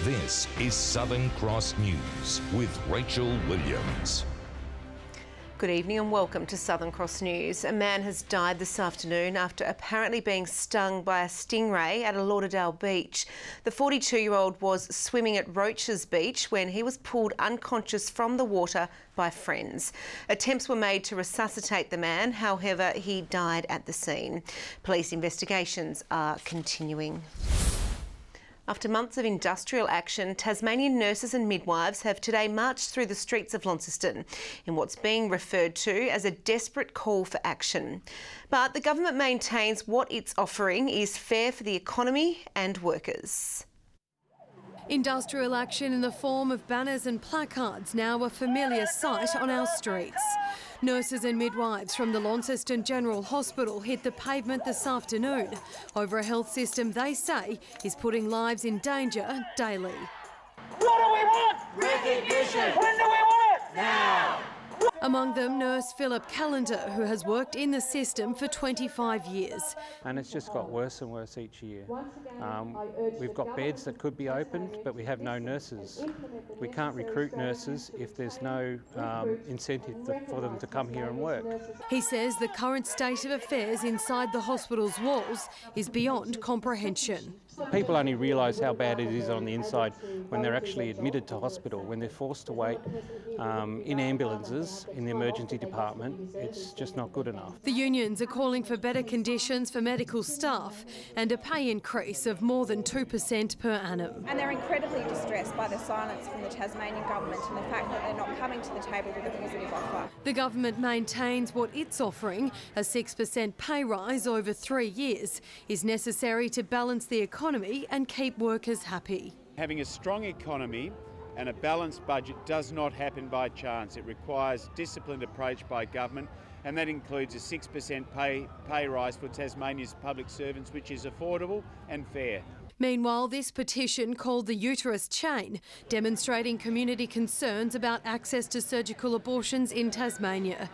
This is Southern Cross News with Rachel Williams. Good evening and welcome to Southern Cross News. A man has died this afternoon after apparently being stung by a stingray at a Lauderdale beach. The 42-year-old was swimming at Roaches Beach when he was pulled unconscious from the water by friends. Attempts were made to resuscitate the man, however, he died at the scene. Police investigations are continuing. After months of industrial action, Tasmanian nurses and midwives have today marched through the streets of Launceston in what's being referred to as a desperate call for action. But the government maintains what it's offering is fair for the economy and workers. Industrial action in the form of banners and placards now a familiar sight on our streets. Nurses and midwives from the Launceston General Hospital hit the pavement this afternoon over a health system they say is putting lives in danger daily. What do we want? Recognition! When do we want it? Now! Among them, nurse PHILLIP Calendar, who has worked in the system for 25 years. And it's just got worse and worse each year. We've got beds that could be opened, but we have no nurses. We can't recruit nurses if there's no incentive for them to come here and work. He says the current state of affairs inside the hospital's walls is beyond comprehension. People only realise how bad it is on the inside when they're actually admitted to hospital, when they're forced to wait in ambulances in the emergency department. It's just not good enough. The unions are calling for better conditions for medical staff and a pay increase of more than 2% per annum. And they're incredibly distressed by the silence from the Tasmanian government and the fact that they're not coming to the table with a positive offer. The government maintains what it's offering, a 6% pay rise over 3 years, is necessary to balance the economy and keep workers happy. Having a strong economy and a balanced budget does not happen by chance. It requires a disciplined approach by government, and that includes a 6% pay rise for Tasmania's public servants, which is affordable and fair. Meanwhile, this petition, called the Uterus Chain, demonstrating community concerns about access to surgical abortions in Tasmania.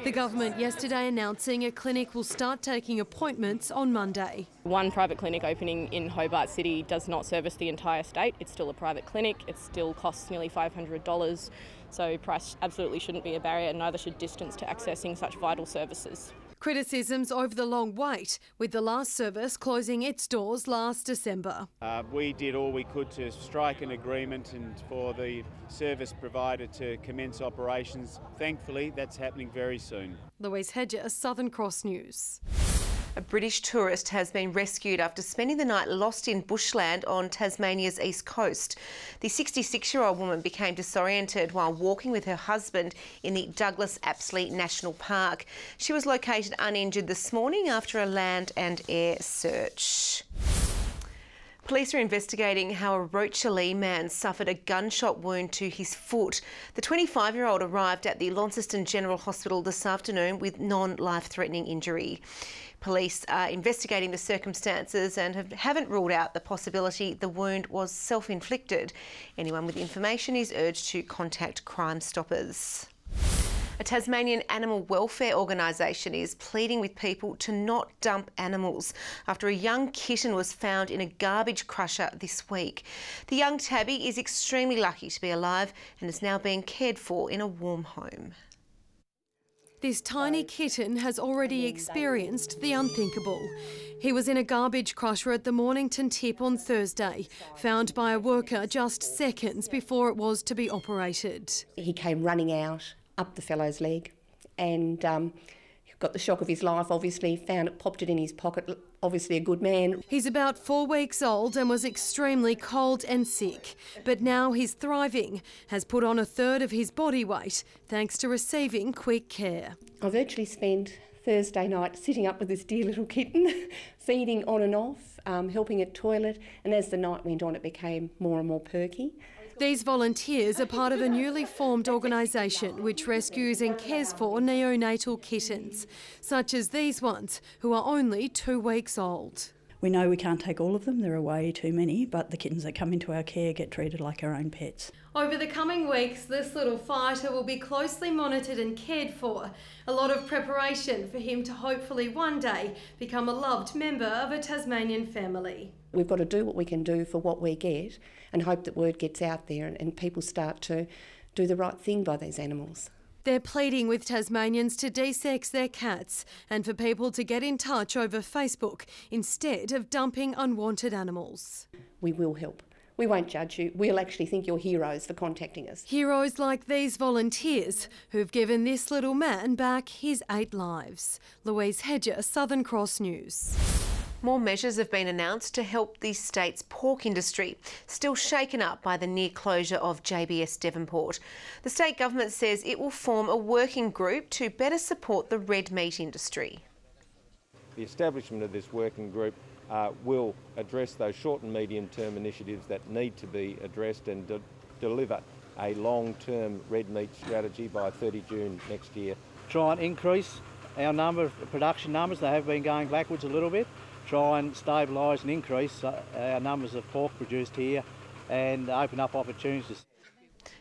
The government yesterday announcing a clinic will start taking appointments on Monday. One private clinic opening in Hobart City does not service the entire state. It's still a private clinic. It still costs nearly $500. So price absolutely shouldn't be a barrier, and neither should distance to accessing such vital services. Criticisms over the long wait, with the last service closing its doors last December. We did all we could to strike an agreement and for the service provider to commence operations. Thankfully, that's happening very soon. Louise HEDGER, Southern Cross News. A British tourist has been rescued after spending the night lost in bushland on Tasmania's east coast. The 66-year-old woman became disoriented while walking with her husband in the Douglas Apsley National Park. She was located uninjured this morning after a land and air search. Police are investigating how a Rochalee man suffered a gunshot wound to his foot. The 25-year-old arrived at the Launceston General Hospital this afternoon with non-life-threatening injury. Police are investigating the circumstances and haven't ruled out the possibility the wound was self-inflicted. Anyone with information is urged to contact Crime Stoppers. A Tasmanian animal welfare organisation is pleading with people to not dump animals after a young kitten was found in a garbage crusher this week. The young tabby is extremely lucky to be alive and is now being cared for in a warm home. This tiny kitten has already experienced the unthinkable. He was in a garbage crusher at the Mornington Tip on Thursday, found by a worker just seconds before it was to be operated. He came running out, up the fellow's leg, and got the shock of his life, obviously, found it, popped it in his pocket, obviously a good man. He's about 4 weeks old and was extremely cold and sick, but now he's thriving, has put on 1/3 of his body weight thanks to receiving quick care. I virtually spent Thursday night sitting up with this dear little kitten, feeding on and off, helping it toilet, and as the night went on it became more and more perky. These volunteers are part of a newly formed organisation which rescues and cares for neonatal kittens, such as these ones, who are only 2 weeks old. We know we can't take all of them, there are way too many, but the kittens that come into our care get treated like our own pets. Over the coming weeks, this little fighter will be closely monitored and cared for. A lot of preparation for him to hopefully one day become a loved member of a Tasmanian family. We've got to do what we can do for what we get and hope that word gets out there and people start to do the right thing by these animals. They're pleading with Tasmanians to de-sex their cats and for people to get in touch over Facebook instead of dumping unwanted animals. We will help. We won't judge you. We'll actually think you're heroes for contacting us. Heroes like these volunteers who've given this little man back his 8 lives. Louise HEDGER, Southern Cross News. More measures have been announced to help the state's pork industry, still shaken up by the near closure of JBS Devonport. The state government says it will form a working group to better support the red meat industry. The establishment of this working group will address those short and medium-term initiatives that need to be addressed and deliver a long-term red meat strategy by 30 June next year. Try and increase our number of production numbers. They have been going backwards a little bit. Try and stabilise and increase our numbers of pork produced here and open up opportunities.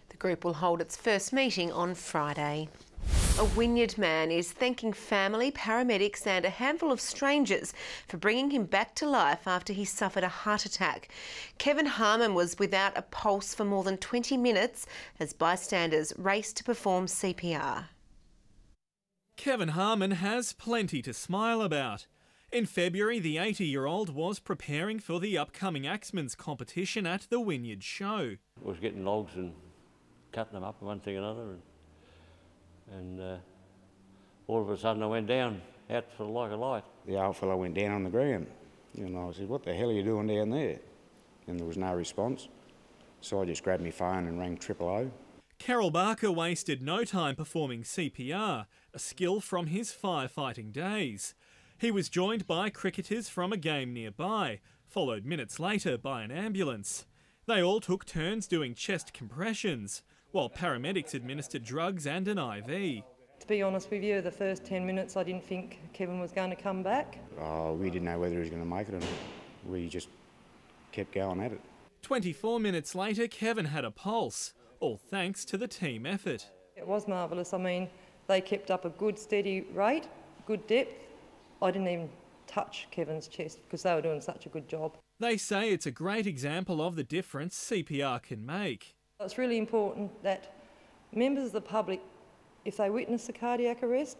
The group will hold its first meeting on Friday. A Wynyard man is thanking family, paramedics and a handful of strangers for bringing him back to life after he suffered a heart attack. Kevin Harman was without a pulse for more than 20 minutes as bystanders raced to perform CPR. Kevin Harman has plenty to smile about. In February, the 80-year-old was preparing for the upcoming Axemen's competition at the Wynyard Show. I was getting logs and cutting them up and one thing or another, and all of a sudden I went down out for like a light. The old fellow went down on the ground, and I said, "What the hell are you doing down there?" And there was no response, so I just grabbed my phone and rang 000. Carol Barker wasted no time performing CPR, a skill from his firefighting days. He was joined by cricketers from a game nearby, followed minutes later by an ambulance. They all took turns doing chest compressions, while paramedics administered drugs and an IV. To be honest with you, the first 10 minutes I didn't think Kevin was going to come back. Oh, we didn't know whether he was going to make it or not. We just kept going at it. 24 minutes later, Kevin had a pulse, all thanks to the team effort. It was marvellous. I mean, they kept up a good steady rate, good depth. I didn't even touch Kevin's chest because they were doing such a good job. They say it's a great example of the difference CPR can make. It's really important that members of the public, if they witness a cardiac arrest,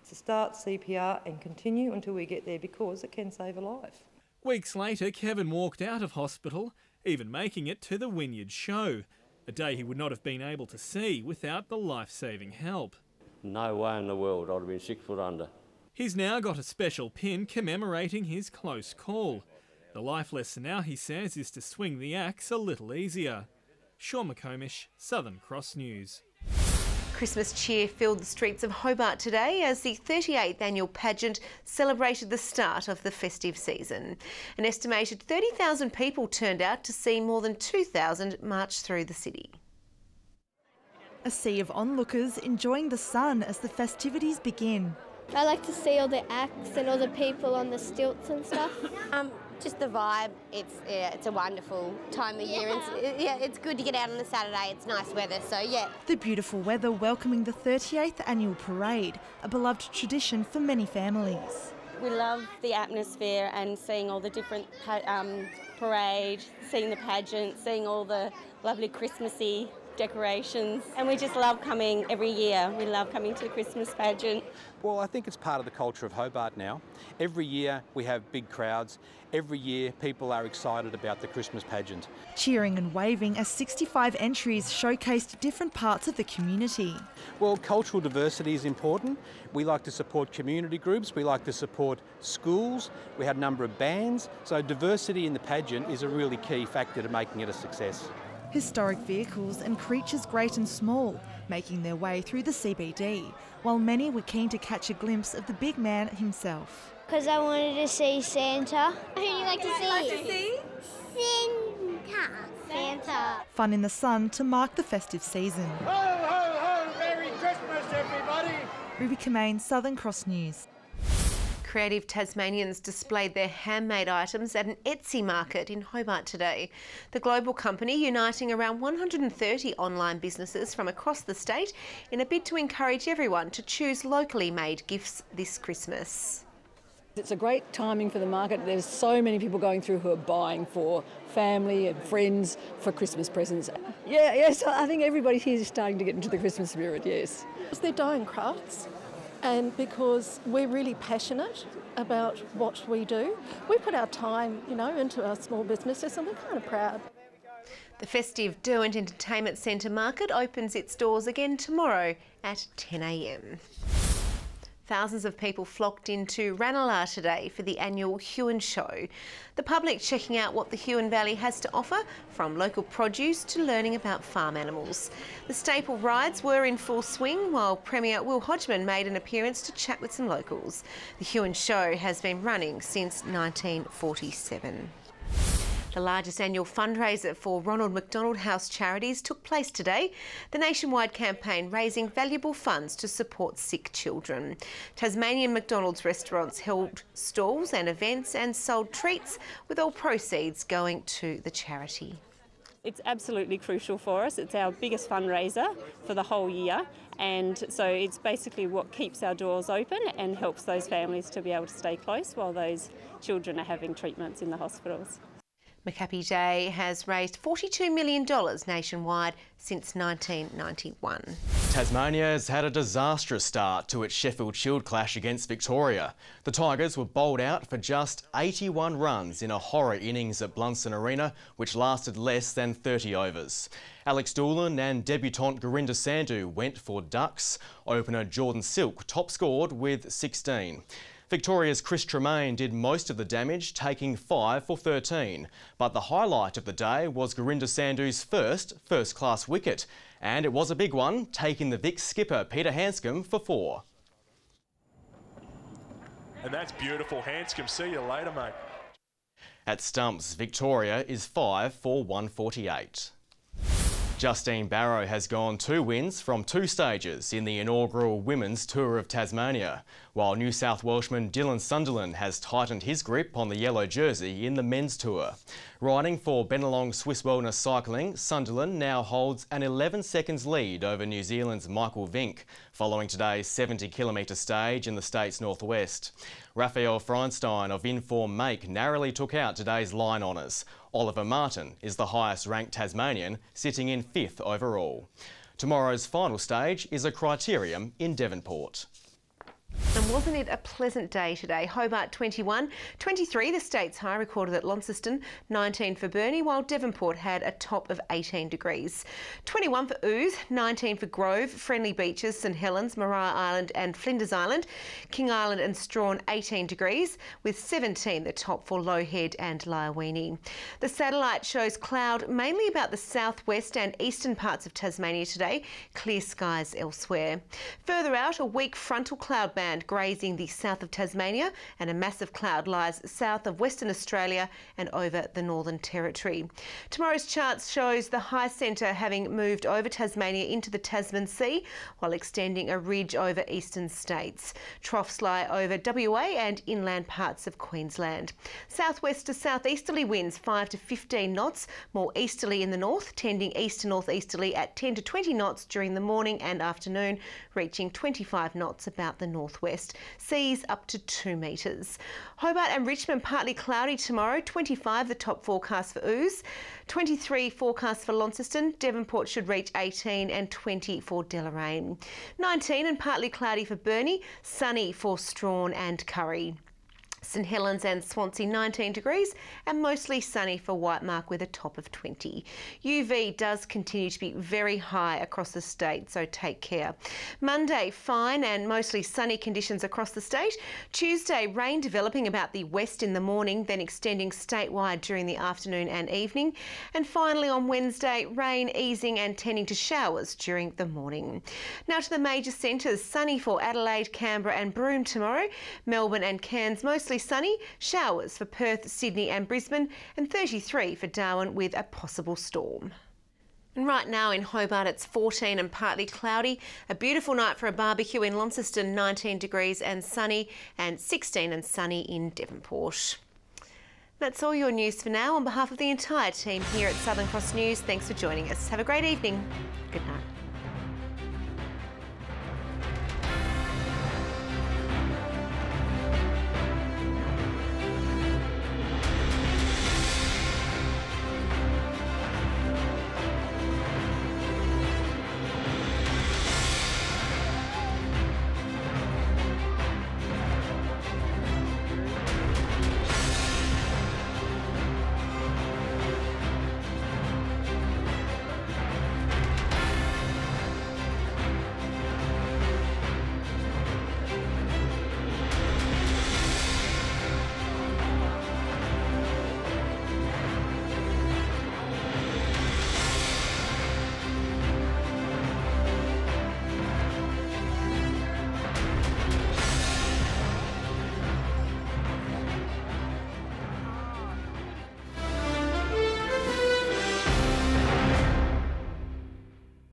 to start CPR and continue until we get there because it can save a life. Weeks later, Kevin walked out of hospital, even making it to the Wynyard Show, a day he would not have been able to see without the life-saving help. No way in the world I'd have been 6 foot under. He's now got a special pin commemorating his close call. The life lesson now, he says, is to swing the axe a little easier. MCCOMISH, Southern Cross News. Christmas cheer filled the streets of Hobart today as the 38th annual pageant celebrated the start of the festive season. An estimated 30,000 people turned out to see more than 2,000 march through the city. A sea of onlookers enjoying the sun as the festivities begin. I like to see all the acts and all the people on the stilts and stuff. Just the vibe. It's a wonderful time of year. It's good to get out on a Saturday. It's nice weather, so yeah. The beautiful weather welcoming the 38th annual parade, a beloved tradition for many families. We love the atmosphere and seeing all the different parade, seeing the pageant, seeing all the lovely Christmassy decorations, and we just love coming every year. We love coming to the Christmas pageant. Well, I think it's part of the culture of Hobart now. Every year we have big crowds. Every year people are excited about the Christmas pageant. Cheering and waving as 65 entries showcased different parts of the community. Well, cultural diversity is important. We like to support community groups. We like to support schools. We had a number of bands. So diversity in the pageant is a really key factor to making it a success. Historic vehicles and creatures great and small making their way through the CBD, while many were keen to catch a glimpse of the big man himself. Because I wanted to see Santa. Who do you like to see? Santa. Fun in the sun to mark the festive season. Ho, ho, ho! Merry Christmas, everybody! Ruby Kamain, Southern Cross News. Creative Tasmanians displayed their handmade items at an Etsy market in Hobart today. The global company uniting around 130 online businesses from across the state in a bid to encourage everyone to choose locally made gifts this Christmas. It's a great timing for the market. There's so many people going through who are buying for family and friends for Christmas presents. Yes, I think everybody here is starting to get into the Christmas spirit, yes. They're dying crafts, and because we're really passionate about what we do, we put our time, into our small businesses, and we're kind of proud. The festive Derwent Entertainment Centre market opens its doors again tomorrow at 10 a.m. Thousands of people flocked into Ranelagh today for the annual Huon Show. The public checking out what the Huon Valley has to offer, from local produce to learning about farm animals. The staple rides were in full swing, while Premier Will Hodgman made an appearance to chat with some locals. The Huon Show has been running since 1947. The largest annual fundraiser for Ronald McDonald House Charities took place today. The nationwide campaign raising valuable funds to support sick children. Tasmanian McDonald's restaurants held stalls and events and sold treats, with all proceeds going to the charity. It's absolutely crucial for us. It's our biggest fundraiser for the whole year, and so it's basically what keeps our doors open and helps those families to be able to stay close while those children are having treatments in the hospitals. McHappy Day has raised $42 million nationwide since 1991. Tasmania has had a disastrous start to its Sheffield Shield clash against Victoria. The Tigers were bowled out for just 81 runs in a horror innings at Blundstone Arena, which lasted less than 30 overs. Alex Doolan and debutant Gurinder Sandhu went for ducks. Opener Jordan Silk top scored with 16. Victoria's Chris Tremaine did most of the damage, taking 5 for 13. But the highlight of the day was Gurinder Sandhu's first-class wicket. And it was a big one, taking the Vic skipper Peter Hanscom for 4. And that's beautiful. Hanscom, see you later, mate. At stumps, Victoria is 5 for 148. Justine Barrow has gone 2 wins from 2 stages in the inaugural Women's Tour of Tasmania, while New South Welshman Dylan Sunderland has tightened his grip on the yellow jersey in the Men's Tour. Riding for Bennelong Swiss Wellness Cycling, Sunderland now holds an 11 seconds lead over New Zealand's Michael Vink, following today's 70-kilometre stage in the state's northwest. Raphael Freinstein of Inform Make narrowly took out today's line honours. Oliver Martin is the highest-ranked Tasmanian, sitting in 5th overall. Tomorrow's final stage is a criterium in Devonport. And wasn't it a pleasant day today? Hobart 21, 23 the state's high recorded at Launceston, 19 for Burnie, while Devonport had a top of 18 degrees. 21 for Ouse, 19 for Grove, Friendly Beaches, St Helens, Maria Island and Flinders Island, King Island and Strawn 18 degrees, with 17 the top for Low Head and Lyowini. The satellite shows cloud mainly about the southwest and eastern parts of Tasmania today, clear skies elsewhere. Further out, a weak frontal cloud band grazing the south of Tasmania, and a massive cloud lies south of Western Australia and over the Northern Territory. Tomorrow's charts shows the high centre having moved over Tasmania into the Tasman Sea, while extending a ridge over eastern states. Troughs lie over WA and inland parts of Queensland. Southwest to southeasterly winds 5 to 15 knots, more easterly in the north, tending east to northeasterly at 10 to 20 knots during the morning and afternoon, reaching 25 knots about the northwest. Seas up to 2 metres. Hobart and Richmond partly cloudy tomorrow, 25 the top forecast for Ouse, 23 forecast for Launceston, Devonport should reach 18 and 20 for Deloraine. 19 and partly cloudy for Burnie, sunny for Strawn and Curry. St Helens and Swansea 19 degrees and mostly sunny for Whitemark with a top of 20. UV does continue to be very high across the state, so take care. Monday, fine and mostly sunny conditions across the state. Tuesday, rain developing about the west in the morning, then extending statewide during the afternoon and evening. And finally on Wednesday, rain easing and tending to showers during the morning. Now to the major centres, sunny for Adelaide, Canberra and Broome tomorrow. Melbourne and Cairns mostly sunny, showers for Perth, Sydney and Brisbane, and 33 for Darwin with a possible storm. And right now in Hobart it's 14 and partly cloudy. A beautiful night for a barbecue in Launceston, 19 degrees and sunny, and 16 and sunny in Devonport. That's all your news for now. On behalf of the entire team here at Southern Cross News, thanks for joining us. Have a great evening. Good night.